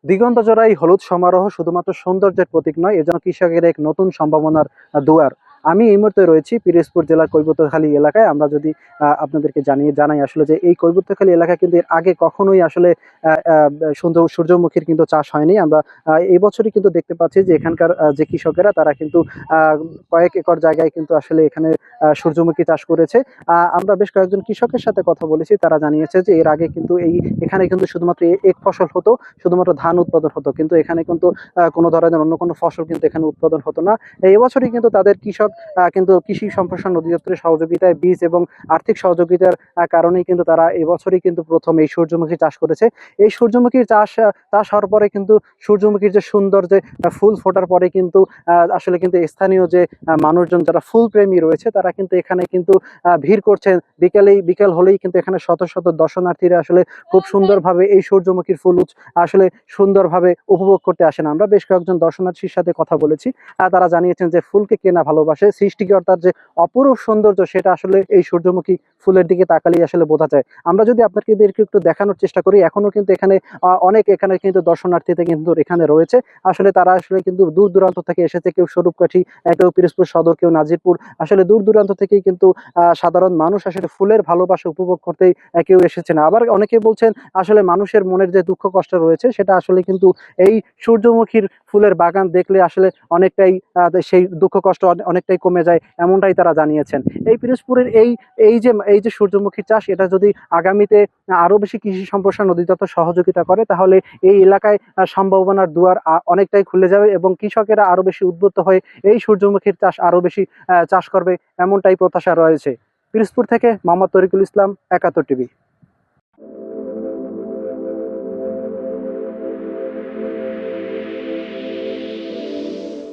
দিগন্ত জোড়া এই হলুদ সমারোহ শুধুমাত্র সৌন্দর্যের প্রতীক নয়, এজন্য কৃষকের এক নতুন সম্ভাবনার দুয়ার। আমি এই মুহূর্তে রয়েছি পিরোজপুর জেলার কৈবত্যখালী এলাকায়। আমরা যদি আপনাদেরকে জানাই আসলে যে এই কৈবত্যখালী এলাকা কিন্তু এর আগে কখনোই আসলে সুন্দর সূর্যমুখীর কিন্তু চাষ হয়নি। আমরা এই বছরই কিন্তু দেখতে পাচ্ছি যে এখানকার যে কৃষকেরা তারা কিন্তু আহ, কয়েক একর জায়গায় কিন্তু আসলে এখানে সূর্যমুখী চাষ করেছে। আমরা বেশ কয়েকজন কৃষকের সাথে কথা বলেছি, তারা জানিয়েছে যে এর আগে কিন্তু এখানে কিন্তু শুধুমাত্র এক ফসল হতো, শুধুমাত্র ধান উৎপাদন হতো, কিন্তু এখানে কিন্তু কোনো ধরনের অন্য কোনো ফসল কিন্তু এখানে উৎপাদন হতো না। এই বছরই কিন্তু তাদের কৃষক কিন্তু কৃষি সম্প্রসারণ অধিদপ্তরের সহযোগিতায় বীজ এবং আর্থিক সহযোগিতার কারণেই কিন্তু তারা এবছরই কিন্তু প্রথম এই সূর্যমুখী চাষ করেছে। এই সূর্যমুখীর চাষ হওয়ার পরে কিন্তু সূর্যমুখীর যে সুন্দর যে ফুল ফোটার পরে কিন্তু আসলে কিন্তু স্থানীয় যে মানুষজন যারা ফুল প্রেমী রয়েছে তারা কিন্তু এখানে কিন্তু ভিড় করছেন। বিকেল হলেই কিন্তু এখানে শত শত দর্শনার্থীরা আসলে খুব সুন্দরভাবে এই সূর্যমুখীর ফুল আসলে সুন্দরভাবে উপভোগ করতে আসেন। আমরা বেশ কয়েকজন দর্শনার্থীর সাথে কথা বলেছি, তারা জানিয়েছেন যে ফুলকে কেনা ভালোবাসে, সৃষ্টিকর্তার যে অপরূপ সৌন্দর্য সেটা আসলে এই সূর্যমুখী ফুলের দিকে তাকালেই আসলে বোঝা যায়। আমরা যদি আপনাদেরকে একটু দেখানোর চেষ্টা করি, এখনো কিন্তু এখানে অনেক এখানে কিন্তু দর্শনার্থীতে কিন্তু এখানে রয়েছে। আসলে তারা আসলে কিন্তু দূর দূরান্ত থেকে এসেছে, কেউ স্বরূপকাঠি, কেউ পিরোজপুর সদর, কেউ নাজিরপুর, আসলে দূর দূরান্ত থেকেই কিন্তু সাধারণ মানুষ আসলে ফুলের ভালোবাসা উপভোগ করতেই কেউ এসেছেন। আবার অনেকে বলছেন আসলে মানুষের মনের যে দুঃখ কষ্ট রয়েছে সেটা আসলে কিন্তু এই সূর্যমুখীর ফুলের বাগান দেখলে আসলে অনেকটাই সেই দুঃখ কষ্ট অনেকটাই কমে যায়, এমনটাই তারা জানিয়েছেন। এই পিরোজপুরের এই যে সূর্যমুখী চাষ, এটা যদি আগামীতে আরো বেশি কৃষি সম্প্রসারণ অধিদপ্তর সহযোগিতা করে তাহলে এই এলাকায় সম্ভাবনার দুয়ার অনেকটাই খুলে যাবে এবং কৃষকেরা আরো বেশি উদ্বুদ্ধ হয়ে এই সূর্যমুখীর চাষ আরো বেশি চাষ করবে, এমনটাই প্রত্যাশা রয়েছে। পিরোজপুর থেকে মোহাম্মদ তরিকুল ইসলাম, ৭১ টিভি।